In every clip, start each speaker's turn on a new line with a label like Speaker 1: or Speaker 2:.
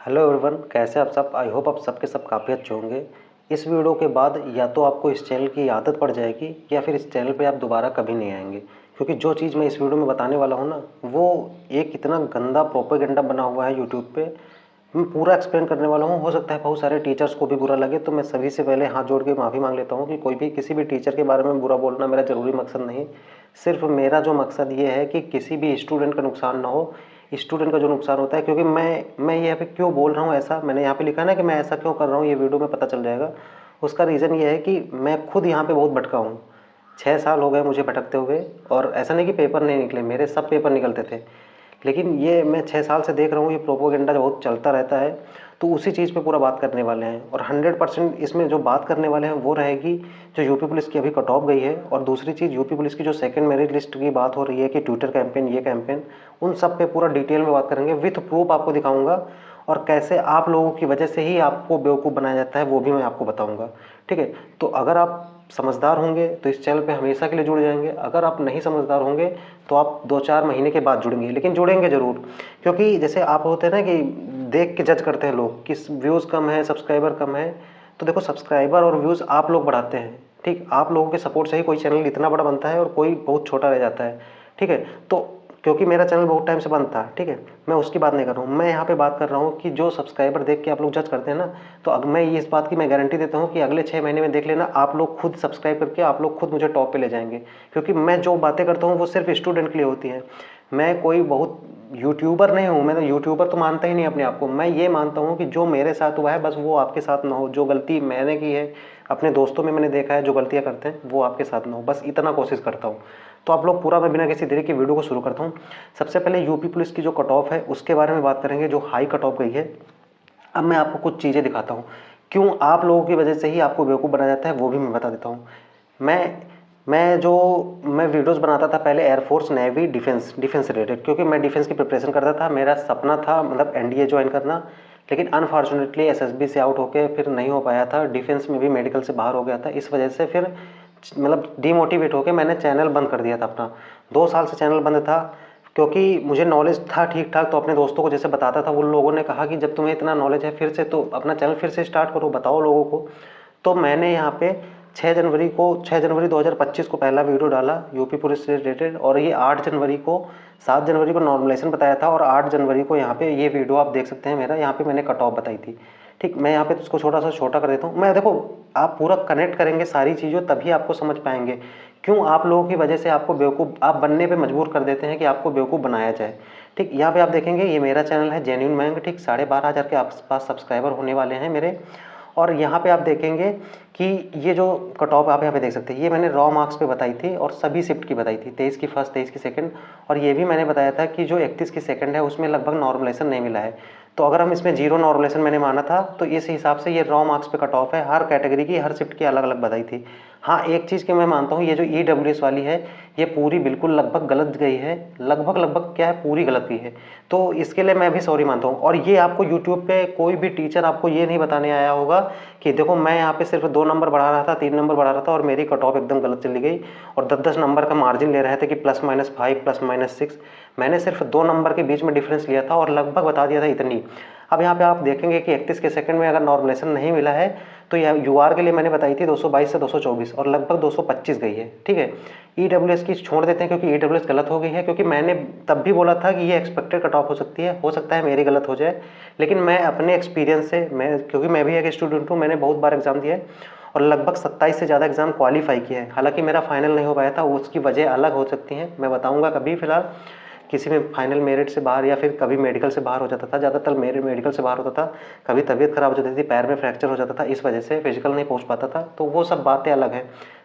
Speaker 1: Hello everyone, कैसे आप सब। आई होप आप सबके सब काफ़ी अच्छे होंगे। इस वीडियो के बाद या तो आपको इस चैनल की आदत पड़ जाएगी या फिर इस चैनल पे आप दोबारा कभी नहीं आएंगे, क्योंकि जो चीज़ मैं इस वीडियो में बताने वाला हूँ ना, वो एक इतना गंदा प्रोपेगेंडा बना हुआ है यूट्यूब पे। मैं पूरा एक्सप्लेन करने वाला हूँ। हो सकता है बहुत सारे टीचर्स को भी बुरा लगे, तो मैं सभी से पहले हाथ जोड़ के माफ़ी मांग लेता हूँ कि कोई भी किसी भी टीचर के बारे में बुरा बोलना मेरा ज़रूरी मकसद नहीं। सिर्फ मेरा जो मकसद ये है कि किसी भी स्टूडेंट का नुकसान ना हो। स्टूडेंट का जो नुकसान होता है, क्योंकि मैं यहाँ पे क्यों बोल रहा हूँ ऐसा, मैंने यहाँ पे लिखा है ना कि मैं ऐसा क्यों कर रहा हूँ, ये वीडियो में पता चल जाएगा। उसका रीज़न ये है कि मैं खुद यहाँ पे बहुत भटका हूँ। 6 साल हो गए मुझे भटकते हुए, और ऐसा नहीं कि पेपर नहीं निकले, मेरे सब पेपर निकलते थे। लेकिन ये मैं 6 साल से देख रहा हूँ, ये प्रोपोगेंडा बहुत चलता रहता है। तो उसी चीज़ पे पूरा बात करने वाले हैं, और 100% इसमें जो बात करने वाले हैं वो रहेगी जो यूपी पुलिस की अभी कट ऑफ गई है। और दूसरी चीज़, यूपी पुलिस की जो सेकंड मेरिट लिस्ट की बात हो रही है कि ट्विटर कैंपेन, ये कैंपेन, उन सब पे पूरा डिटेल में बात करेंगे। विथ प्रूफ आपको दिखाऊंगा, और कैसे आप लोगों की वजह से ही आपको बेवकूफ़ बनाया जाता है वो भी मैं आपको बताऊंगा। ठीक है, तो अगर आप समझदार होंगे तो इस चैनल पे हमेशा के लिए जुड़ जाएंगे। अगर आप नहीं समझदार होंगे तो आप 2-4 महीने के बाद जुड़ेंगे, लेकिन जुड़ेंगे ज़रूर। क्योंकि जैसे आप होते हैं ना कि देख के जज करते हैं लोग कि व्यूज़ कम है, सब्सक्राइबर कम है। तो देखो, सब्सक्राइबर और व्यूज़ आप लोग बढ़ाते हैं। ठीक, आप लोगों के सपोर्ट से ही कोई चैनल इतना बड़ा बनता है और कोई बहुत छोटा रह जाता है। ठीक है, तो क्योंकि मेरा चैनल बहुत टाइम से बंद था, ठीक है, मैं उसकी बात नहीं कर रहा हूँ। मैं यहाँ पे बात कर रहा हूँ कि जो सब्सक्राइबर देख के आप लोग जज करते हैं ना, तो अब मैं ये इस बात की मैं गारंटी देता हूँ कि अगले 6 महीने में देख लेना, आप लोग खुद सब्सक्राइब करके आप लोग खुद मुझे टॉप पे ले जाएंगे। क्योंकि मैं जो बातें करता हूँ वो सिर्फ स्टूडेंट के लिए होती हैं। मैं कोई बहुत यूट्यूबर नहीं हूँ, मैं तो यूट्यूबर तो मानता ही नहीं अपने आप को। मैं ये मानता हूँ कि जो मेरे साथ हुआ है बस वो आपके साथ ना हो। जो गलती मैंने की है, अपने दोस्तों में मैंने देखा है जो गलतियाँ करते हैं, वो आपके साथ ना हो, बस इतना कोशिश करता हूँ। तो आप लोग पूरा, मैं बिना किसी देरी के वीडियो को शुरू करता हूँ। सबसे पहले यूपी पुलिस की जो कट ऑफ है उसके बारे में बात करेंगे, जो हाई कट ऑफ गई है। अब मैं आपको कुछ चीज़ें दिखाता हूँ, क्यों आप लोगों की वजह से ही आपको बेवकूफ़ बनाया जाता है वो भी मैं बता देता हूँ। मैं वीडियोस बनाता था पहले एयरफोर्स, नेवी, डिफेंस रिलेटेड, क्योंकि मैं डिफेंस की प्रिपरेशन करता था। मेरा सपना था मतलब एनडीए ज्वाइन करना, लेकिन अनफॉर्चुनेटली एसएसबी से आउट होकर फिर नहीं हो पाया था। डिफेंस में भी मेडिकल से बाहर हो गया था, इस वजह से फिर मतलब डीमोटिवेट होकर मैंने चैनल बंद कर दिया था अपना। 2 साल से चैनल बंद था, क्योंकि मुझे नॉलेज था ठीक ठाक, तो अपने दोस्तों को जैसे बताता था, उन लोगों ने कहा कि जब तुम्हें इतना नॉलेज है फिर से तो अपना चैनल फिर से स्टार्ट करो, बताओ लोगों को। तो मैंने यहाँ पे 6 जनवरी 2025 को पहला वीडियो डाला यूपी पुलिस से रिलेटेड, और ये 7 जनवरी को नॉर्मलाइजेशन बताया था, और 8 जनवरी को यहाँ पे ये वीडियो आप देख सकते हैं मेरा, यहाँ पे मैंने कट ऑफ बताई थी। ठीक, मैं यहाँ पे इसको छोटा सा छोटा कर देता हूँ। मैं देखो, आप पूरा कनेक्ट करेंगे सारी चीज़ों, तभी आपको समझ पाएंगे क्यों आप लोगों की वजह से आपको बेवकूफ़ आप बनने पे मजबूर कर देते हैं कि आपको बेवकूफ़ बनाया जाए। ठीक, यहाँ पे आप देखेंगे ये मेरा चैनल है जेन्युइन मैंग। ठीक, 12,500 के आसपास सब्सक्राइबर होने वाले हैं मेरे। और यहाँ पे आप देखेंगे कि ये जो कट ऑफ आप यहाँ पे देख सकते हैं, ये मैंने रॉ मार्क्स पे बताई थी और सभी शिफ्ट की बताई थी, 23 की फर्स्ट, 23 की सेकंड। और ये भी मैंने बताया था कि जो 31 की सेकंड है उसमें लगभग नॉर्मलाइजेशन नहीं मिला है। तो अगर हम इसमें जीरो नॉर्मलाइजेशन मैंने माना था, तो इस हिसाब से ये रॉ मार्क्स पे कट ऑफ है। हर कैटेगरी की, हर शिफ्ट की अलग अलग बताई थी। हाँ, एक चीज़ की मैं मानता हूँ, ये जो ईडब्ल्यूएस वाली है, ये पूरी बिल्कुल लगभग गलत गई है। लगभग क्या है, पूरी गलत गई है। तो इसके लिए मैं भी सॉरी मानता हूँ। और ये आपको यूट्यूब पे कोई भी टीचर आपको ये नहीं बताने आया होगा कि देखो मैं यहाँ पे सिर्फ 2 नंबर बढ़ा रहा था, 3 नंबर बढ़ा रहा था और मेरी कट ऑफ एकदम गलत चली गई, और 10-10 नंबर का मार्जिन ले रहे थे कि +-5, +-6। मैंने सिर्फ 2 नंबर के बीच में डिफरेंस लिया था और लगभग बता दिया था इतनी। अब यहाँ पे आप देखेंगे कि 31 के सेकंड में अगर नॉर्मलाइजेशन नहीं मिला है, तो यह यूआर के लिए मैंने बताई थी 222 से 224, और लगभग 225 गई है। ठीक है, ईडब्ल्यूएस की छोड़ देते हैं क्योंकि ईडब्ल्यूएस गलत हो गई है, क्योंकि मैंने तब भी बोला था कि ये एक्सपेक्टेड कट ऑफ हो सकती है, हो सकता है मेरी गलत हो जाए। लेकिन मैं अपने एक्सपीरियंस से, क्योंकि मैं भी एक स्टूडेंट हूँ, मैंने बहुत बार एग्जाम दिया है और लगभग 27 से ज़्यादा एग्जाम क्वालिफाई किया है। हालांकि मेरा फाइनल नहीं हो पाया था, उसकी वजह अलग हो सकती हैं, मैं बताऊँगा कभी। फिलहाल किसी में फाइनल मेरिट से बाहर, या फिर कभी मेडिकल से बाहर हो जाता था, ज़्यादातर मेडिकल से बाहर होता था। कभी तबीयत खराब हो जाती थी, पैर में फ्रैक्चर हो जाता था, इस वजह से फिजिकल नहीं पहुंच पाता था, तो वो सब बातें अलग हैं।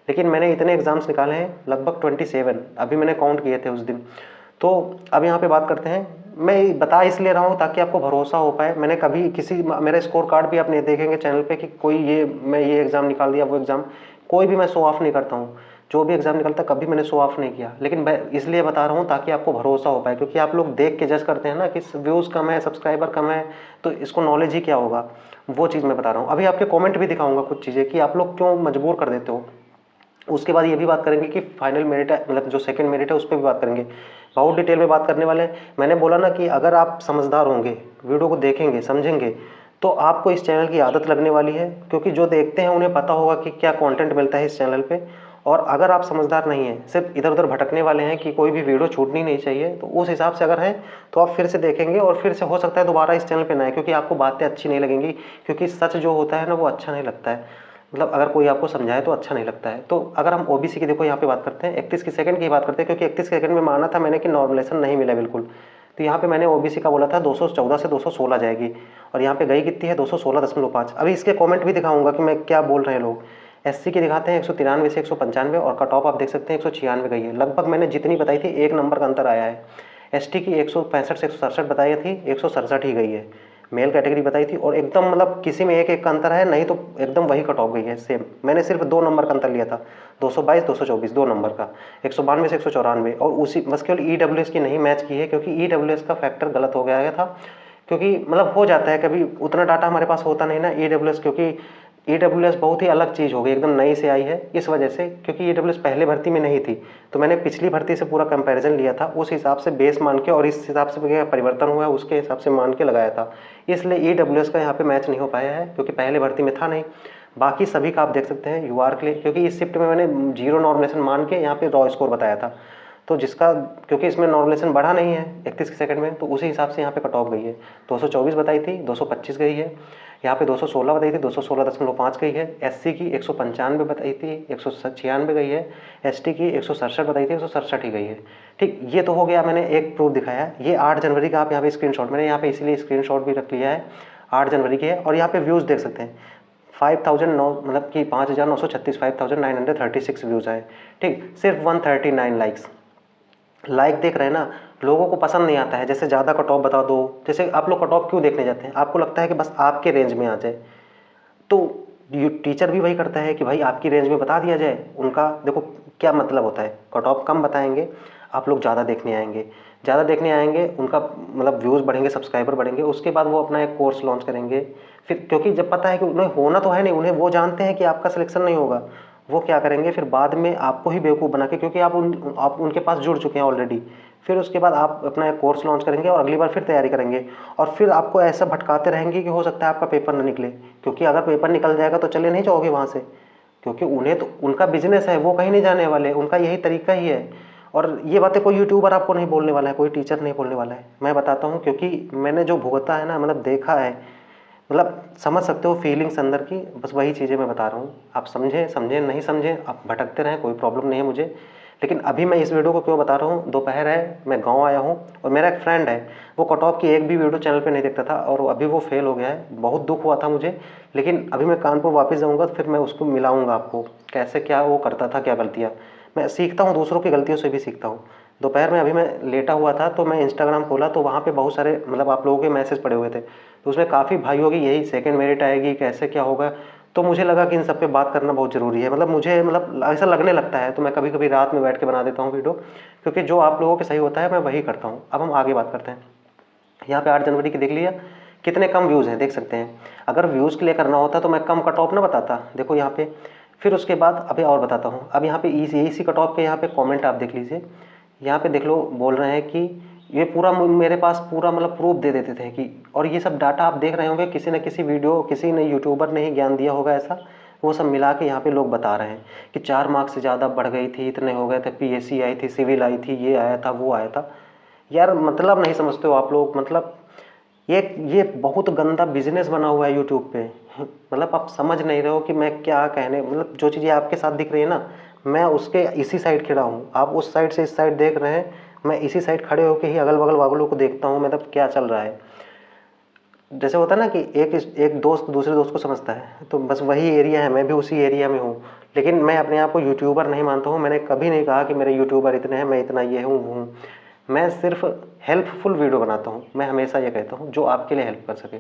Speaker 1: लेकिन मैंने इतने एग्जाम्स निकाले हैं, लगभग 27, अभी मैंने काउंट किए थे उस दिन। तो अब यहाँ पे बात करते हैं। मैं बता इसलिए रहा हूँ ताकि आपको भरोसा हो पाए। मैंने कभी मेरा स्कोर कार्ड भी आप नहीं देखेंगे चैनल पे कि कोई मैं ये एग्ज़ाम निकाल दिया, वो एग्ज़ाम, कोई भी मैं शो ऑफ नहीं करता हूँ। जो भी एग्जाम निकलता कभी मैंने शो ऑफ नहीं किया, लेकिन मैं इसलिए बता रहा हूँ ताकि आपको भरोसा हो पाए। क्योंकि आप लोग देख के जज करते हैं ना कि व्यूज़ कम है, सब्सक्राइबर कम है, तो इसको नॉलेज ही क्या होगा, वो चीज़ मैं बता रहा हूँ। अभी आपके कमेंट भी दिखाऊंगा कुछ चीज़ें कि आप लोग क्यों मजबूर कर देते हो। उसके बाद ये भी बात करेंगे कि फाइनल मेरिट है, मतलब जो सेकंड मेरिट है उस पर भी बात करेंगे, बहुत डिटेल में बात करने वाले हैं। मैंने बोला ना कि अगर आप समझदार होंगे, वीडियो को देखेंगे, समझेंगे, तो आपको इस चैनल की आदत लगने वाली है, क्योंकि जो देखते हैं उन्हें पता होगा कि क्या कंटेंट मिलता है इस चैनल पे। और अगर आप समझदार नहीं हैं, सिर्फ इधर उधर भटकने वाले हैं कि कोई भी वीडियो छूटनी नहीं चाहिए, तो उस हिसाब से अगर हैं तो आप फिर से देखेंगे और फिर से हो सकता है दोबारा इस चैनल पे ना आए, क्योंकि आपको बातें अच्छी नहीं लगेंगी, क्योंकि सच जो होता है ना वो अच्छा नहीं लगता है, मतलब अगर कोई आपको समझाए तो अच्छा नहीं लगता है। तो अगर हम ओबीसी की देखो यहाँ पे बात करते हैं, 31 की सेकंड की बात करते हैं, क्योंकि 31 सेकंड में माना था मैंने कि नॉर्मलाइजेशन नहीं मिला बिल्कुल, तो यहाँ पे मैंने ओबीसी का बोला था 214 से 216 जाएगी, और यहाँ पे गई कितनी है 216.5। अभी इसके कमेंट भी दिखाऊंगा कि मैं क्या बोल रहे हैं लोग। एससी की दिखाते हैं 193 से 195, और कट ऑफ आप देख सकते हैं 196 गई है, लगभग मैंने जितनी बताई थी 1 नंबर का अंतर आया है। एसटी की 165 से 167 बताई थी, 167 ही गई है। मेल कैटेगरी बताई थी, और एकदम मतलब किसी में एक एक का अंतर है, नहीं तो एकदम वही कट ऑफ गई है सेम। मैंने सिर्फ 2 नंबर का अंतर लिया था, 222 224, 2 नंबर का, 192 से 194, और उसी बस केवल ईडब्ल्यूएस की नहीं मैच की है, क्योंकि ईडब्ल्यूएस का फैक्टर गलत हो गया था, क्योंकि मतलब हो जाता है कभी, उतना डाटा हमारे पास होता नहीं ना ईडब्ल्यूएस, क्योंकि ईडब्ल्यूएस बहुत ही अलग चीज़ हो गई, एकदम नई से आई है इस वजह से, क्योंकि ईडब्ल्यूएस पहले भर्ती में नहीं थी, तो मैंने पिछली भर्ती से पूरा कंपैरिजन लिया था, उस हिसाब से बेस मान के, और इस हिसाब से क्या परिवर्तन हुआ है उसके हिसाब से मान के लगाया था, इसलिए ईडब्ल्यूएस का यहाँ पे मैच नहीं हो पाया है, क्योंकि पहले भर्ती में था नहीं। बाकी सभी का आप देख सकते हैं यूआर के लिए, क्योंकि इस शिफ्ट में मैंने 0 नॉर्मलेशन मान के यहाँ पे रॉ स्कोर बताया था, तो जिसका क्योंकि इसमें नॉर्मलेशन बढ़ा नहीं है 31 के सेकंड में, तो उसी हिसाब से यहाँ पे कट ऑफ गई है। 224 बताई थी, 225 गई है। यहाँ पे 216 बताई थी, 216.5 गई है। एससी की 195 बताई थी, 196 गई है। एसटी की 167 बताई थी, 167 ही गई है। ठीक, ये तो हो गया, मैंने एक प्रूफ दिखाया। ये 8 जनवरी का आप यहाँ पे स्क्रीनशॉट, मैंने यहाँ पे इसीलिए स्क्रीनशॉट भी रख लिया है, 8 जनवरी की है। और यहाँ पे व्यूज़ देख सकते हैं 5009, मतलब कि 5936, 5936 व्यूज़ आए। ठीक, सिर्फ 139 लाइक्स। लाइक देख रहे हैं ना, लोगों को पसंद नहीं आता है, जैसे ज़्यादा कट ऑफ बता दो, जैसे आप लोग कट ऑफ क्यों देखने जाते हैं, आपको लगता है कि बस आपके रेंज में आ जाए, तो टीचर भी वही करता है कि भाई आपकी रेंज में बता दिया जाए। उनका देखो क्या मतलब होता है, कट ऑफ कम बताएंगे, आप लोग ज़्यादा देखने आएंगे, ज़्यादा देखने आएंगे, उनका मतलब व्यूज़ बढ़ेंगे, सब्सक्राइबर बढ़ेंगे, उसके बाद वो अपना एक कोर्स लॉन्च करेंगे। फिर क्योंकि जब पता है कि उन्हें होना तो है नहीं, उन्हें वो जानते हैं कि आपका सिलेक्शन नहीं होगा, वो क्या करेंगे फिर बाद में आपको ही बेवकूफ़ बना के, क्योंकि आप उनके पास जुड़ चुके हैं ऑलरेडी, फिर उसके बाद आप अपना एक कोर्स लॉन्च करेंगे और अगली बार फिर तैयारी करेंगे, और फिर आपको ऐसा भटकाते रहेंगे कि हो सकता है आपका पेपर ना निकले, क्योंकि अगर पेपर निकल जाएगा तो चले नहीं जाओगे वहाँ से, क्योंकि उन्हें तो उनका बिजनेस है, वो कहीं नहीं जाने वाले, उनका यही तरीका ही है। और ये बातें कोई यूट्यूबर आपको नहीं बोलने वाला है, कोई टीचर नहीं बोलने वाला है, मैं बताता हूँ, क्योंकि मैंने जो भुगता है ना, मतलब देखा है, मतलब समझ सकते हो फीलिंग्स अंदर की, बस वही चीज़ें मैं बता रहा हूँ। आप समझें समझें, नहीं समझें आप भटकते रहें, कोई प्रॉब्लम नहीं है मुझे। लेकिन अभी मैं इस वीडियो को क्यों बता रहा हूँ, दोपहर है, मैं गांव आया हूँ, और मेरा एक फ्रेंड है, वो कट ऑफ की एक भी वीडियो चैनल पे नहीं देखता था, और अभी वो फेल हो गया है, बहुत दुख हुआ था मुझे। लेकिन अभी मैं कानपुर वापस जाऊँगा, फिर मैं उसको मिलाऊँगा आपको, कैसे क्या वो करता था, क्या गलतियाँ। मैं सीखता हूँ, दूसरों की गलतियों से भी सीखता हूँ। दोपहर में अभी मैं लेटा हुआ था, तो मैं इंस्टाग्राम खोला, तो वहाँ पे बहुत सारे मतलब आप लोगों के मैसेज पड़े हुए थे, तो उसमें काफ़ी भाइयों की यही सेकंड मेरिट आएगी, कैसे क्या होगा। तो मुझे लगा कि इन सब पे बात करना बहुत ज़रूरी है, मतलब मुझे मतलब ऐसा लगने लगता है, तो मैं कभी कभी रात में बैठ के बना देता हूँ वीडियो, क्योंकि जो आप लोगों के सही होता है मैं वही करता हूँ। अब हम आगे बात करते हैं। यहाँ पे 8 जनवरी की देख लिया, कितने कम व्यूज़ हैं देख सकते हैं। अगर व्यूज़ के लिए करना होता तो मैं कम कट ऑफ ना बताता, देखो यहाँ पे। फिर उसके बाद अभी और बताता हूँ। अब यहाँ पे इसी कट ऑफ के यहाँ पे कमेंट आप देख लीजिए, यहाँ पे देख लो, बोल रहे हैं कि ये पूरा मेरे पास पूरा मतलब प्रूफ दे देते थे कि, और ये सब डाटा आप देख रहे होंगे, किसी न किसी वीडियो, किसी ने यूट्यूबर ने ही ज्ञान दिया होगा ऐसा, वो सब मिला के यहाँ पे लोग बता रहे हैं कि 4 मार्क्स से ज़्यादा बढ़ गई थी, इतने हो गए थे, पीएससी आई थी, सिविल आई थी, ये आया था, वो आया था। यार मतलब नहीं समझते हो आप लोग, मतलब ये बहुत गंदा बिजनेस बना हुआ है यूट्यूब पे। मतलब आप समझ नहीं रहे हो कि मैं क्या कहने, मतलब जो चीज़ें आपके साथ दिख रही है ना, मैं उसके इसी साइड खड़ा हूँ, आप उस साइड से इस साइड देख रहे हैं, मैं इसी साइड खड़े होकर ही अगल बगल वागलों को देखता हूँ, मतलब क्या चल रहा है। जैसे होता है ना कि एक दोस्त दूसरे दोस्त को समझता है, तो बस वही एरिया है, मैं भी उसी एरिया में हूँ। लेकिन मैं अपने आप को यूट्यूबर नहीं मानता हूँ, मैंने कभी नहीं कहा कि मेरे यूट्यूबर इतने हैं, मैं इतना ये हूँ वो हूँ। मैं सिर्फ हेल्पफुल वीडियो बनाता हूँ, मैं हमेशा ये कहता हूँ जो आपके लिए हेल्प कर सके।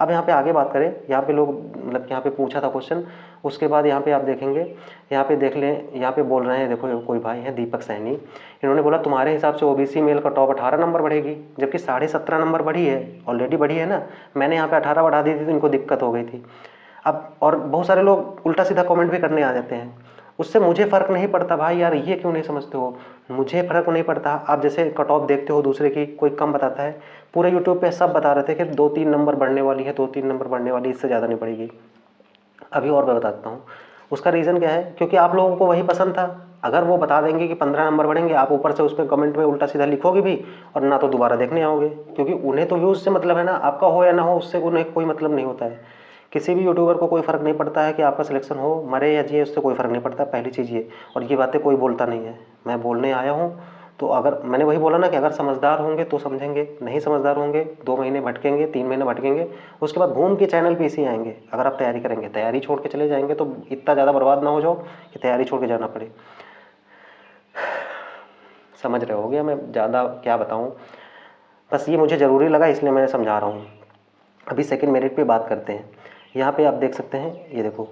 Speaker 1: अब यहाँ पे आगे बात करें, यहाँ पे लोग मतलब यहाँ पे पूछा था क्वेश्चन, उसके बाद यहाँ पे आप देखेंगे, यहाँ पे देख लें, यहाँ पे बोल रहे हैं, देखो कोई भाई है दीपक सैनी, इन्होंने बोला तुम्हारे हिसाब से ओबीसी मेल का टॉप 18 नंबर बढ़ेगी, जबकि 17.5 नंबर बढ़ी है, ऑलरेडी बढ़ी है ना। मैंने यहाँ पे 18 बढ़ा दी थी तो इनको दिक्कत हो गई थी। अब और बहुत सारे लोग उल्टा सीधा कमेंट भी करने आ जाते हैं, उससे मुझे फ़र्क नहीं पड़ता भाई, यार ये क्यों नहीं समझते हो, मुझे फ़र्क नहीं पड़ता। आप जैसे कट ऑफ देखते हो दूसरे की, कोई कम बताता है, पूरे यूट्यूब पे सब बता रहे थे कि 2-3 नंबर बढ़ने वाली है, 2-3 नंबर बढ़ने वाली, इससे ज़्यादा नहीं बढ़ेगी। अभी और मैं बताता हूँ उसका रीज़न क्या है, क्योंकि आप लोगों को वही पसंद था। अगर वो बता देंगे कि 15 नंबर बढ़ेंगे, आप ऊपर से उस पर कमेंट में उल्टा सीधा लिखोगे भी और ना तो दोबारा देखने आओगे, क्योंकि उन्हें तो व्यूज़ से मतलब है ना, आपका हो या ना हो उससे उन्हें कोई मतलब नहीं होता है। किसी भी यूट्यूबर को कोई फ़र्क नहीं पड़ता है कि आपका सिलेक्शन हो, मरे या जिए, उससे कोई फ़र्क नहीं पड़ता, पहली चीज़ ये। और ये बातें कोई बोलता नहीं है, मैं बोलने आया हूँ। तो अगर मैंने वही बोला ना कि अगर समझदार होंगे तो समझेंगे, नहीं समझदार होंगे 2 महीने भटकेंगे, 3 महीने भटकेंगे, उसके बाद घूम के चैनल पे इसी आएंगे। अगर आप तैयारी करेंगे, तैयारी छोड़ के चले जाएंगे तो इतना ज़्यादा बर्बाद ना हो जाओ कि तैयारी छोड़ के जाना पड़े। समझ रहे हो गया, मैं ज़्यादा क्या बताऊँ, बस ये मुझे ज़रूरी लगा इसलिए मैं समझा रहा हूँ। अभी सेकंड मेरिट पे बात करते हैं। यहाँ पे आप देख सकते हैं, ये देखो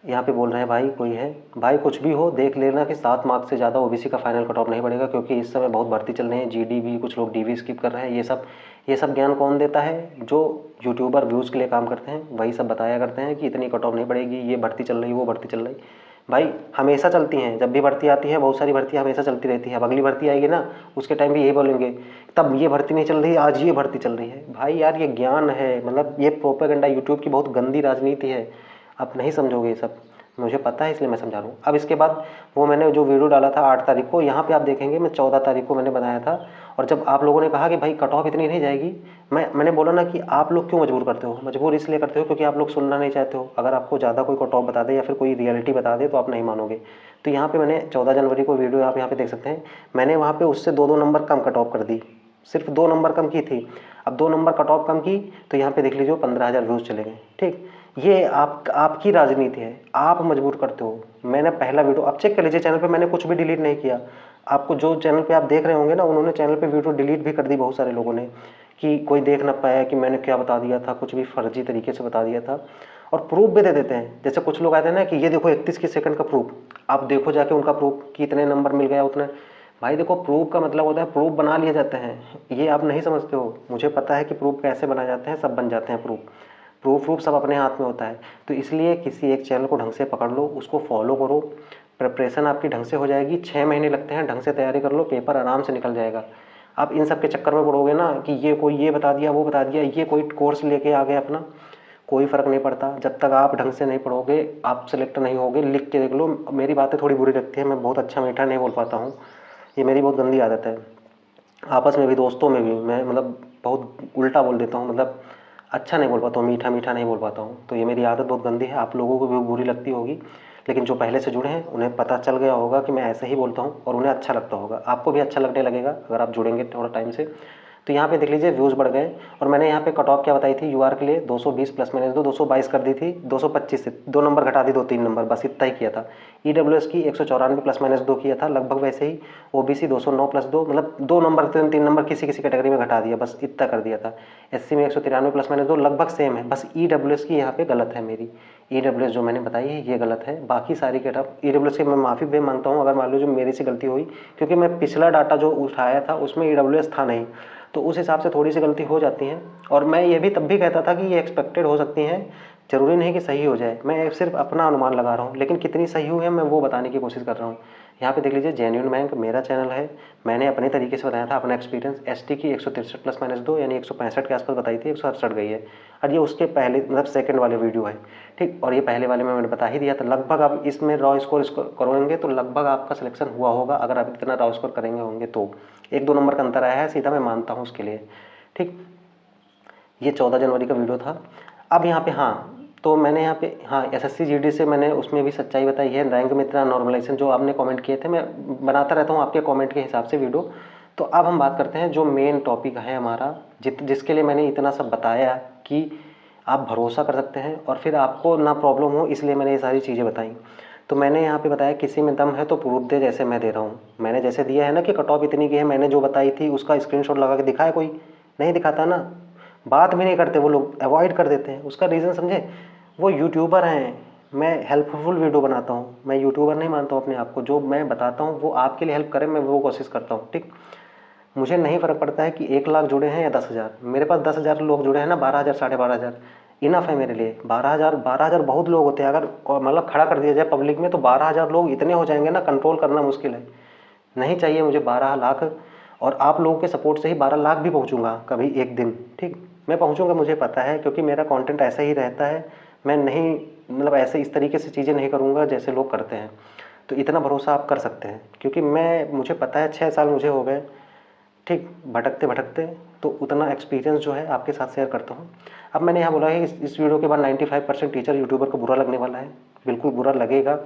Speaker 1: यहाँ पे बोल रहे हैं भाई कोई है, भाई कुछ भी हो देख लेना कि 7 मार्क्स से ज़्यादा ओबीसी का फाइनल कट ऑफ नहीं बढ़ेगा, क्योंकि इस समय बहुत भर्ती चल रही है, जीडी भी, कुछ लोग डीवी स्किप कर रहे हैं। ये सब ज्ञान कौन देता है, जो यूट्यूबर व्यूज़ के लिए काम करते हैं, वही सब बताया करते हैं कि इतनी कट ऑफ नहीं बढ़ेगी, ये भर्ती चल रही, वो भर्ती चल रही। भाई हमेशा चलती हैं, जब भी भर्ती आती है, बहुत सारी भर्ती हमेशा चलती रहती है। अब अगली भर्ती आएगी ना, उसके टाइम भी यही बोलेंगे, तब ये भर्ती नहीं चल रही, आज ये भर्ती चल रही है। भाई यार ये ज्ञान है, मतलब ये प्रोपेगेंडा, यूट्यूब की बहुत गंदी राजनीति है। आप नहीं समझोगे ये सब, मुझे पता है इसलिए मैं समझा रहा हूँ। अब इसके बाद वो मैंने जो वीडियो डाला था 8 तारीख को, यहाँ पे आप देखेंगे मैं 14 तारीख को मैंने बनाया था। और जब आप लोगों ने कहा कि भाई कट ऑफ इतनी नहीं जाएगी, मैंने बोला ना कि आप लोग क्यों मजबूर करते हो, मजबूर इसलिए करते हो क्योंकि आप लोग सुनना नहीं चाहते हो। अगर आपको ज़्यादा कोई कट ऑफ बता दे या फिर कोई रियलिटी बता दे तो आप नहीं मानोगे। तो यहाँ पे मैंने 14 जनवरी को वीडियो आप यहाँ पे देख सकते हैं, मैंने वहाँ पे उससे 2-2 नंबर कम कट ऑफ कर दी, सिर्फ 2 नंबर कम की थी। अब 2 नंबर कट ऑफ कम की तो यहाँ पे देख लीजिए 15,000 व्यूज़ चले गए। ठीक, ये आपकी राजनीति है, आप मजबूर करते हो। मैंने पहला वीडियो आप चेक कर लीजिए चैनल पे, मैंने कुछ भी डिलीट नहीं किया। आपको जो चैनल पे आप देख रहे होंगे ना, उन्होंने चैनल पे वीडियो डिलीट भी कर दी बहुत सारे लोगों ने, कि कोई देख ना पाया कि मैंने क्या बता दिया था, कुछ भी फर्जी तरीके से बता दिया था। और प्रूफ भी दे देते हैं, जैसे कुछ लोग आते हैं ना कि ये देखो 31 की सेकंड का प्रूफ, आप देखो जाके उनका प्रूफ कि इतने नंबर मिल गया उतने। भाई देखो प्रूफ का मतलब होता है प्रूफ बना लिए जाते हैं, ये आप नहीं समझते हो। मुझे पता है कि प्रूफ कैसे बनाए जाते हैं, सब बन जाते हैं प्रूफ सब अपने हाथ में होता है। तो इसलिए किसी एक चैनल को ढंग से पकड़ लो, उसको फॉलो करो, प्रिपरेशन आपकी ढंग से हो जाएगी। 6 महीने लगते हैं, ढंग से तैयारी कर लो, पेपर आराम से निकल जाएगा। आप इन सब के चक्कर में पड़ोगे ना कि ये कोई ये बता दिया, वो बता दिया, ये कोई कोर्स लेके आ गए अपना, कोई फ़र्क नहीं पड़ता। जब तक आप ढंग से नहीं पढ़ोगे, आप सेलेक्ट नहीं होगे। लिख के देख लो, मेरी बातें थोड़ी बुरी लगती हैं, मैं बहुत अच्छा मीठा नहीं बोल पाता हूँ, ये मेरी बहुत गंदी आदत है। आपस में भी, दोस्तों में भी मैं मतलब बहुत उल्टा बोल देता हूँ, मतलब अच्छा नहीं बोल पाता हूँ, मीठा मीठा नहीं बोल पाता हूँ। तो ये मेरी आदत बहुत गंदी है, आप लोगों को भी बुरी लगती होगी, लेकिन जो पहले से जुड़े हैं उन्हें पता चल गया होगा कि मैं ऐसे ही बोलता हूँ और उन्हें अच्छा लगता होगा। आपको भी अच्छा लगने लगेगा अगर आप जुड़ेंगे थोड़ा टाइम से। तो यहाँ पे देख लीजिए व्यूज़ बढ़ गए। और मैंने यहाँ पे कट ऑफ क्या बताई थी यूआर के लिए, 220 प्लस माइनस 2, 222 कर दी थी, 225 से 2 नंबर घटा दी, 2-3 नंबर, बस इतना ही किया था। ईडब्ल्यूएस की 194 प्लस माइनस 2 किया था, लगभग वैसे ही। ओबीसी 209 प्लस 2, मतलब 2 नंबर 3 नंबर किसी किसी कैटेगरी में घटा दिया, बस इतना कर दिया था। एससी में 193 प्लस माइनस 2 लगभग सेम है, बस ईडब्ल्यूएस की यहाँ पे गलत है मेरी। ईडब्ल्यूएस जो मैंने बताई है ये गलत है, बाकी सारी कैटअप ईडब्ल्यूएस की मैं माफ़ी भी मांगता हूँ अगर मान लो जो मेरी से गलती हुई, क्योंकि मैं पिछला डाटा जो उठाया था उसमें ईडब्ल्यूएस था नहीं, तो उस हिसाब से थोड़ी सी गलती हो जाती है। और मैं ये भी तब भी कहता था कि ये एक्सपेक्टेड हो सकती हैं, ज़रूरी नहीं कि सही हो जाए, मैं सिर्फ अपना अनुमान लगा रहा हूँ, लेकिन कितनी सही हुई है मैं वो बताने की कोशिश कर रहा हूँ। यहाँ पे देख लीजिए जेन्युइन बैंक मेरा चैनल है, मैंने अपने तरीके से बताया था, अपना एक्सपीरियंस। एसटी की 163 प्लस माइनस 2 यानी 165 के आसपास बताई थी, 168 गई है। और ये उसके पहले मतलब सेकंड वाले वीडियो है, ठीक। और ये पहले वाले में मैंने बता ही दिया था। लगभग आप इसमें रॉ स्कोर करोगे तो लगभग आपका सिलेक्शन हुआ होगा, अगर आप इतना रॉ स्कोर करेंगे होंगे तो। 1-2 नंबर का अंतर आया है सीधा, मैं मानता हूँ उसके लिए, ठीक। ये 14 जनवरी का वीडियो था। अब यहाँ पे हाँ, तो मैंने यहाँ पे हाँ एसएससी जीडी से मैंने उसमें भी सच्चाई बताई है। रैंक में इतना नॉर्मलाइजेशन जो आपने कमेंट किए थे, मैं बनाता रहता हूँ आपके कमेंट के हिसाब से वीडियो। तो अब हम बात करते हैं जो मेन टॉपिक है हमारा, जिसके लिए मैंने इतना सब बताया कि आप भरोसा कर सकते हैं और फिर आपको ना प्रॉब्लम हो, इसलिए मैंने ये सारी चीज़ें बताई। तो मैंने यहाँ पे बताया किसी में दम है तो प्रूफ दे, जैसे मैं दे रहा हूँ। मैंने जैसे दिया है ना कि कट ऑफ इतनी की है, मैंने जो बताई थी उसका स्क्रीनशॉट लगा के दिखाया, कोई नहीं दिखाता ना, बात भी नहीं करते वो लोग, अवॉइड कर देते हैं। उसका रीज़न समझे, वो यूट्यूबर हैं, मैं हेल्पफुल वीडियो बनाता हूँ, मैं यूट्यूबर नहीं मानता हूँ अपने आप को। जो मैं बताता हूँ वो आपके लिए हेल्प करे, मैं वो कोशिश करता हूँ, ठीक। मुझे नहीं फ़र्क पड़ता है कि 1 लाख जुड़े हैं या 10,000, मेरे पास 10,000 लोग जुड़े हैं ना, 12,000 12,500, इनफ है मेरे लिए। 12,000 बहुत लोग होते हैं, अगर मतलब खड़ा कर दिया जाए पब्लिक में तो 12,000 लोग इतने हो जाएंगे ना, कंट्रोल करना मुश्किल है। नहीं चाहिए मुझे 12 लाख, और आप लोगों के सपोर्ट से ही 12 लाख भी पहुंचूंगा कभी एक दिन, ठीक, मैं पहुंचूंगा, मुझे पता है, क्योंकि मेरा कंटेंट ऐसा ही रहता है। मैं नहीं मतलब ऐसे इस तरीके से चीज़ें नहीं करूंगा जैसे लोग करते हैं, तो इतना भरोसा आप कर सकते हैं, क्योंकि मुझे पता है 6 साल मुझे हो गए, ठीक, भटकते भटकते, तो उतना एक्सपीरियंस जो है आपके साथ शेयर करता हूँ। अब मैंने यहाँ बोला है इस वीडियो के बाद 95% टीचर यूट्यूबर को बुरा लगने वाला है, बिल्कुल बुरा लगेगा।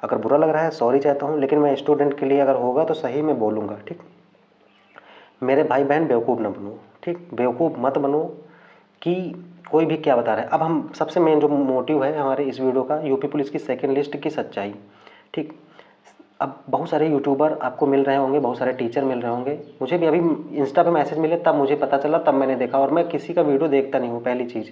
Speaker 1: अगर बुरा लग रहा है सॉरी चाहता हूँ, लेकिन मैं स्टूडेंट के लिए अगर होगा तो सही मैं बोलूँगा, ठीक। मेरे भाई बहन बेवकूफ़ ना बनो, ठीक, बेवकूफ़ मत बनो कि कोई भी क्या बता रहा है। अब हम सबसे मेन जो मोटिव है हमारे इस वीडियो का, यूपी पुलिस की सेकंड लिस्ट की सच्चाई, ठीक। अब बहुत सारे यूट्यूबर आपको मिल रहे होंगे, बहुत सारे टीचर मिल रहे होंगे, मुझे भी अभी इंस्टा पे मैसेज मिले तब मुझे पता चला, तब मैंने देखा। और मैं किसी का वीडियो देखता नहीं हूँ, पहली चीज़,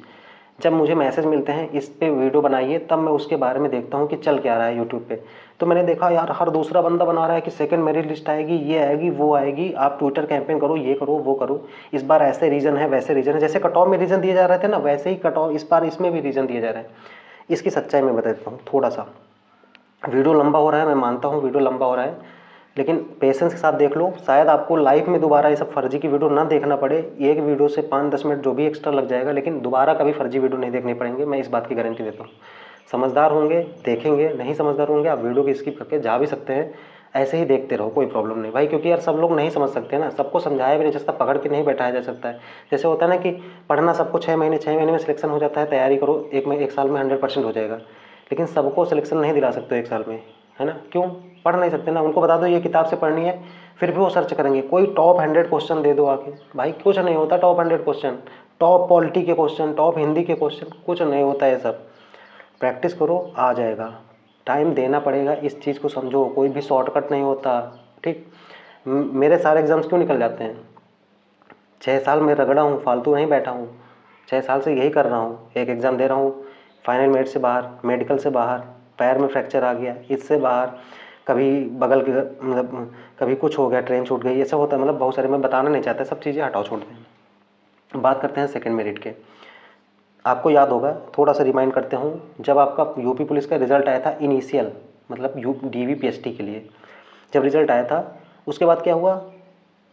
Speaker 1: जब मुझे मैसेज मिलते हैं इस पे वीडियो बनाइए, तब मैं उसके बारे में देखता हूँ कि चल क्या रहा है यूट्यूब पे। तो मैंने देखा यार हर दूसरा बंदा बना रहा है कि सेकंड मेरिट लिस्ट आएगी, ये आएगी, वो आएगी, आप ट्विटर कैंपेन करो, ये करो, वो करो, इस बार ऐसे रीज़न है, वैसे रीज़न है, जैसे कट ऑफ में रीज़न दिए जा रहे थे ना, वैसे ही कट ऑफ इस बार इसमें भी रीज़न दिए जा रहे हैं। इसकी सच्चाई मैं बता देता हूँ थोड़ा सा। वीडियो लंबा हो रहा है, मैं मानता हूँ वीडियो लंबा हो रहा है, लेकिन पेशेंस के साथ देख लो, शायद आपको लाइफ में दोबारा ये सब फर्जी की वीडियो ना देखना पड़े। एक वीडियो से 5-10 मिनट जो भी एक्स्ट्रा लग जाएगा, लेकिन दोबारा कभी फर्जी वीडियो नहीं देखने पड़ेंगे, मैं इस बात की गारंटी देता हूँ। समझदार होंगे देखेंगे, नहीं समझदार होंगे आप वीडियो को स्किप करके जा भी सकते हैं, ऐसे ही देखते रहो, कोई प्रॉब्लम नहीं भाई, क्योंकि यार सब लोग नहीं समझ सकते ना, सबको समझाया भी नहीं जा सकता, पकड़ के नहीं बैठाया जा सकता है। जैसे होता है ना कि पढ़ना सबको 6 महीने में सिलेक्शन हो जाता है, तैयारी करो एक साल में 100% हो जाएगा, लेकिन सबको सिलेक्शन नहीं दिला सकते 1 साल में, है ना, क्यों? पढ़ नहीं सकते ना। उनको बता दो ये किताब से पढ़नी है, फिर भी वो सर्च करेंगे। कोई टॉप 100 क्वेश्चन दे दो आके, भाई कुछ नहीं होता टॉप 100 क्वेश्चन, टॉप पॉलिटी के क्वेश्चन, टॉप हिंदी के क्वेश्चन, कुछ नहीं होता है सब। प्रैक्टिस करो, आ जाएगा, टाइम देना पड़ेगा, इस चीज़ को समझो, कोई भी शॉर्टकट नहीं होता, ठीक। मेरे सारे एग्जाम्स क्यों निकल जाते हैं? 6 साल में रगड़ा हूँ, फालतू नहीं बैठा हूँ, 6 साल से यही कर रहा हूँ, एक एग्ज़ाम दे रहा हूँ, फाइनल मेरिट से बाहर, मेडिकल से बाहर, पैर में फ्रैक्चर आ गया इससे बाहर, कभी बगल के मतलब कभी कुछ हो गया, ट्रेन छूट गई, ये सब होता है, मतलब बहुत सारे, मैं बताना नहीं चाहता, सब चीज़ें हटाओ छोड़ दें। बात करते हैं सेकंड मेरिट के। आपको याद होगा, थोड़ा सा रिमाइंड करते हूँ, जब आपका यूपी पुलिस का रिजल्ट आया था इनिशियल, मतलब DVPST के लिए जब रिजल्ट आया था, उसके बाद क्या हुआ?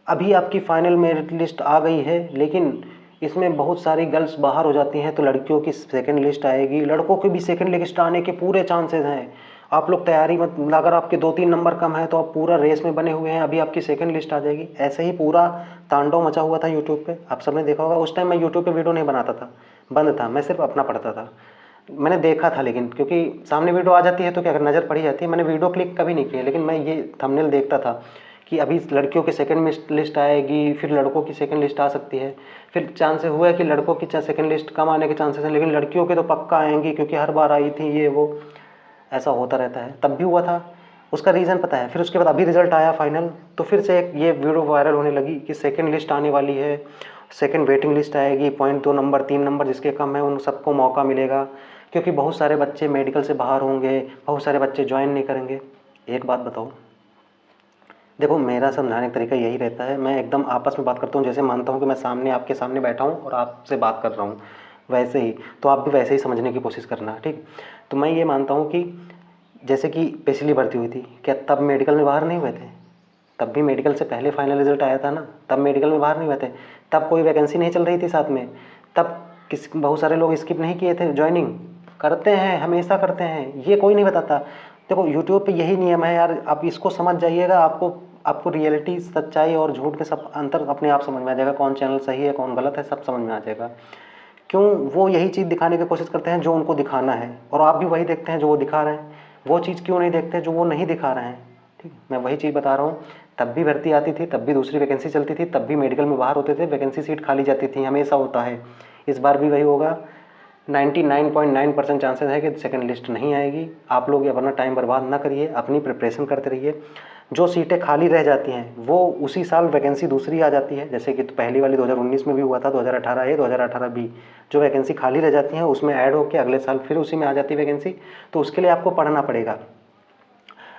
Speaker 1: अभी आपकी फाइनल मेरिट लिस्ट आ गई है, लेकिन इसमें बहुत सारी गर्ल्स बाहर हो जाती हैं, तो लड़कियों की सेकंड लिस्ट आएगी, लड़कों की भी सेकंड लिस्ट आने के पूरे चांसेस हैं। आप लोग तैयारी मत, अगर आपके 2-3 नंबर कम है तो आप पूरा रेस में बने हुए हैं, अभी आपकी सेकंड लिस्ट आ जाएगी। ऐसे ही पूरा तांडव मचा हुआ था यूट्यूब पे, आप सबने देखा होगा। उस टाइम मैं यूट्यूब पे वीडियो नहीं बनाता था, बंद था, मैं सिर्फ अपना पढ़ता था। मैंने देखा था, लेकिन क्योंकि सामने वीडियो आ जाती है तो क्या अगर नज़र पड़ी जाती है, मैंने वीडियो क्लिक कभी नहीं किया, लेकिन मैं ये थंबनेल देखता था कि अभी लड़कियों की सेकंड लिस्ट आएगी, फिर लड़कों की सेकंड लिस्ट आ सकती है, फिर चांस हुआ है कि लड़कों की सेकंड लिस्ट कम आने के चांसेस हैं, लेकिन लड़कियों के तो पक्का आएंगी क्योंकि हर बार आई थी, ये वो ऐसा होता रहता है। तब भी हुआ था, उसका रीज़न पता है। फिर उसके बाद अभी रिजल्ट आया फाइनल, तो फिर से एक ये वीडियो वायरल होने लगी कि सेकंड लिस्ट आने वाली है, सेकंड वेटिंग लिस्ट आएगी, 0.2 नंबर 3 नंबर जिसके कम है उन सबको मौका मिलेगा, क्योंकि बहुत सारे बच्चे मेडिकल से बाहर होंगे, बहुत सारे बच्चे ज्वाइन नहीं करेंगे। एक बात बताओ, देखो मेरा समझाने का तरीका यही रहता है, मैं एकदम आपस में बात करता हूँ, जैसे मानता हूँ कि मैं सामने आपके सामने बैठा हूँ और आपसे बात कर रहा हूँ, वैसे ही तो आप भी वैसे ही समझने की कोशिश करना, ठीक। तो मैं ये मानता हूँ कि जैसे कि पिछली भर्ती हुई थी, क्या तब मेडिकल में बाहर नहीं हुए थे? तब भी मेडिकल से पहले फाइनल रिजल्ट आया था ना, तब मेडिकल में बाहर नहीं हुए थे, तब कोई वैकेंसी नहीं चल रही थी साथ में, तब बहुत सारे लोग स्किप नहीं किए थे ज्वाइनिंग, करते हैं, हमेशा करते हैं, ये कोई नहीं बताता। देखो यूट्यूब पे यही नियम है यार, आप इसको समझ जाइएगा, आपको रियलिटी, सच्चाई और झूठ के सब अंतर अपने आप समझ में आ जाएगा, कौन चैनल सही है कौन गलत है, सब समझ में आ जाएगा। क्यों? वो यही चीज़ दिखाने की कोशिश करते हैं जो उनको दिखाना है, और आप भी वही देखते हैं जो वो दिखा रहे हैं। वो चीज़ क्यों नहीं देखते जो वो नहीं दिखा रहे हैं, ठीक। मैं वही चीज़ बता रहा हूँ, तब भी भर्ती आती थी, तब भी दूसरी वैकेंसी चलती थी, तब भी मेडिकल में बाहर होते थे, वैकेंसी सीट खाली जाती थी, हमेशा होता है। इस बार भी वही होगा। 99.9% चांसेस है कि सेकंड लिस्ट नहीं आएगी। आप लोग अपना टाइम बर्बाद ना करिए, अपनी प्रिपरेशन करते रहिए। जो सीटें खाली रह जाती हैं वो उसी साल वैकेंसी दूसरी आ जाती है, जैसे कि तो पहली वाली 2019 में भी हुआ था, 2018A 2018B, जो वैकेंसी खाली रह जाती हैं उसमें ऐड होकर अगले साल फिर उसी में आ जाती है वैकेंसी, तो उसके लिए आपको पढ़ना पड़ेगा।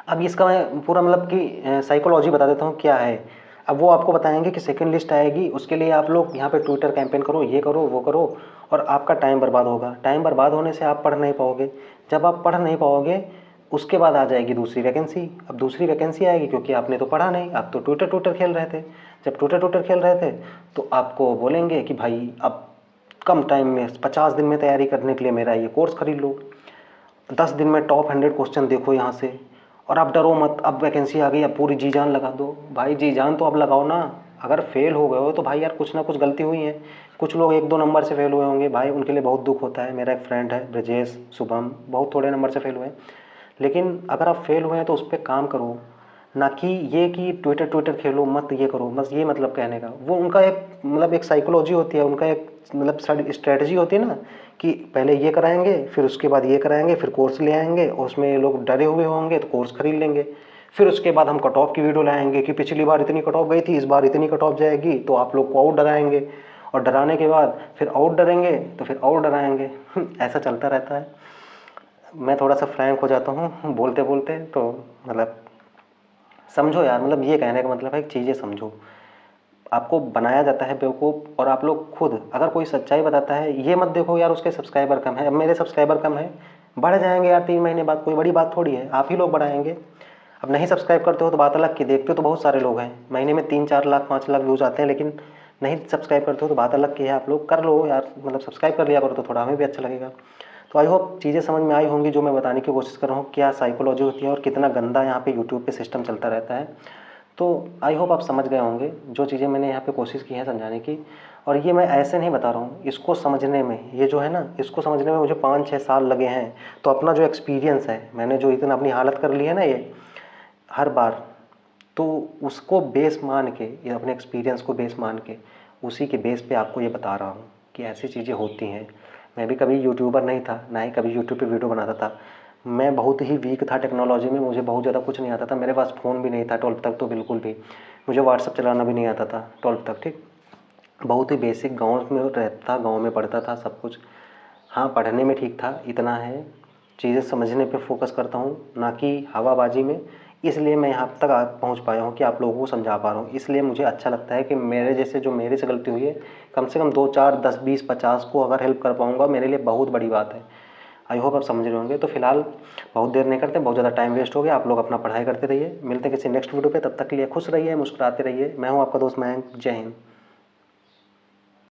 Speaker 1: अब इसका मैं पूरा मतलब कि साइकोलॉजी बता देता हूँ क्या है। अब वो आपको बताएंगे कि सेकंड लिस्ट आएगी, उसके लिए आप लोग यहाँ पे ट्विटर कैंपेन करो, ये करो वो करो, और आपका टाइम बर्बाद होगा। टाइम बर्बाद होने से आप पढ़ नहीं पाओगे। जब आप पढ़ नहीं पाओगे उसके बाद आ जाएगी दूसरी वैकेंसी। अब दूसरी वैकेंसी आएगी क्योंकि आपने तो पढ़ा नहीं, आप तो ट्विटर ट्विटर खेल रहे थे। जब ट्विटर ट्विटर खेल रहे थे तो आपको बोलेंगे कि भाई अब कम टाइम में 50 दिन में तैयारी करने के लिए मेरा ये कोर्स खरीद लो, 10 दिन में टॉप 100 क्वेश्चन देखो यहाँ से, और आप डरो मत, अब वैकेंसी आ गई, अब पूरी जी जान लगा दो। भाई जी जान तो अब लगाओ ना। अगर फेल हो गए हो तो भाई यार कुछ ना कुछ गलती हुई है। कुछ लोग 1-2 नंबर से फेल हुए होंगे भाई, उनके लिए बहुत दुख होता है। मेरा एक फ्रेंड है ब्रजेश, शुभम, बहुत थोड़े नंबर से फेल हुए हैं। लेकिन अगर आप फेल हुए हैं तो उस पर काम करो, ना कि ये कि ट्विटर ट्विटर खेलो मत, ये करो बस, ये मतलब कहने का। वो उनका एक मतलब एक साइकोलॉजी होती है, उनका एक मतलब स्ट्रेटजी होती है ना, कि पहले ये कराएंगे, फिर उसके बाद ये कराएंगे, फिर कोर्स ले आएंगे, और उसमें ये लोग डरे हुए होंगे तो कोर्स खरीद लेंगे। फिर उसके बाद हम कट ऑफ की वीडियो लाएंगे कि पिछली बार इतनी कट ऑफ गई थी, इस बार इतनी कट ऑफ जाएगी, तो आप लोग को और डराएंगे, और डराने के बाद फिर और डरेंगे तो फिर और डराएंगे। ऐसा चलता रहता है। मैं थोड़ा सा फ्रैंक हो जाता हूँ बोलते बोलते, तो मतलब समझो यार, मतलब ये कहने का मतलब है कि चीज़ें समझो। आपको बनाया जाता है बेवकूफ़, और आप लोग खुद अगर कोई सच्चाई बताता है, ये मत देखो यार उसके सब्सक्राइबर कम है, अब मेरे सब्सक्राइबर कम है, बढ़ जाएंगे यार 3 महीने बाद, कोई बड़ी बात थोड़ी है, आप ही लोग बढ़ाएंगे। अब नहीं सब्सक्राइब करते हो तो बात अलग की, देखते हो तो बहुत सारे लोग हैं, महीने में 3-4 लाख 5 लाख व्यूज़ आते हैं, लेकिन नहीं सब्सक्राइब करते हो तो बात अलग की है। आप लोग कर लो यार, मतलब सब्सक्राइब कर लिया करो तो थोड़ा हमें भी अच्छा लगेगा। तो आई होप चीज़ें समझ में आई होंगी जो मैं बताने की कोशिश कर रहा हूँ, क्या साइकोलॉजी होती है और कितना गंदा यहाँ पे यूट्यूब पे सिस्टम चलता रहता है। तो आई होप आप समझ गए होंगे जो चीज़ें मैंने यहाँ पे कोशिश की है समझाने की। और ये मैं ऐसे नहीं बता रहा हूँ, इसको समझने में, ये जो है ना, इसको समझने में मुझे 5-6 साल लगे हैं। तो अपना जो एक्सपीरियंस है, मैंने जो इतना अपनी हालत कर ली है ना ये हर बार, तो उसको बेस मान के, ये अपने एक्सपीरियंस को बेस मान के, उसी के बेस पे आपको ये बता रहा हूँ कि ऐसी चीज़ें होती हैं। मैं भी कभी यूट्यूबर नहीं था, ना ही कभी यूट्यूब पे वीडियो बनाता था। मैं बहुत ही वीक था टेक्नोलॉजी में, मुझे बहुत ज़्यादा कुछ नहीं आता था। मेरे पास फ़ोन भी नहीं था 12th तक, तो बिल्कुल भी मुझे व्हाट्सअप चलाना भी नहीं आता था 12th तक, ठीक। बहुत ही बेसिक गाँव में रहता था, गाँव में पढ़ता था सब कुछ। हाँ, पढ़ने में ठीक था, इतना है। चीज़ें समझने पे फोकस करता हूँ, ना कि हवाबाजी में। इसलिए मैं यहाँ तक पहुँच पाया हूँ कि आप लोगों को समझा पा रहा हूँ। इसलिए मुझे अच्छा लगता है कि मेरे जैसे, जो मेरे से गलती हुई है, कम से कम 2, 4, 10, 20, 50 को अगर हेल्प कर पाऊँगा, मेरे लिए बहुत बड़ी बात है। आई होप आप समझ रहे होंगे। तो फिलहाल बहुत देर नहीं करते, बहुत ज़्यादा टाइम वेस्ट हो गया। आप लोग अपना पढ़ाई करते रहिए। मिलते हैं किसी नेक्स्ट वीडियो पे, तब तक के लिए खुश रहिए, मुस्कुराते रहिए। मैं हूँ आपका दोस्त मयंक। जय हिंद।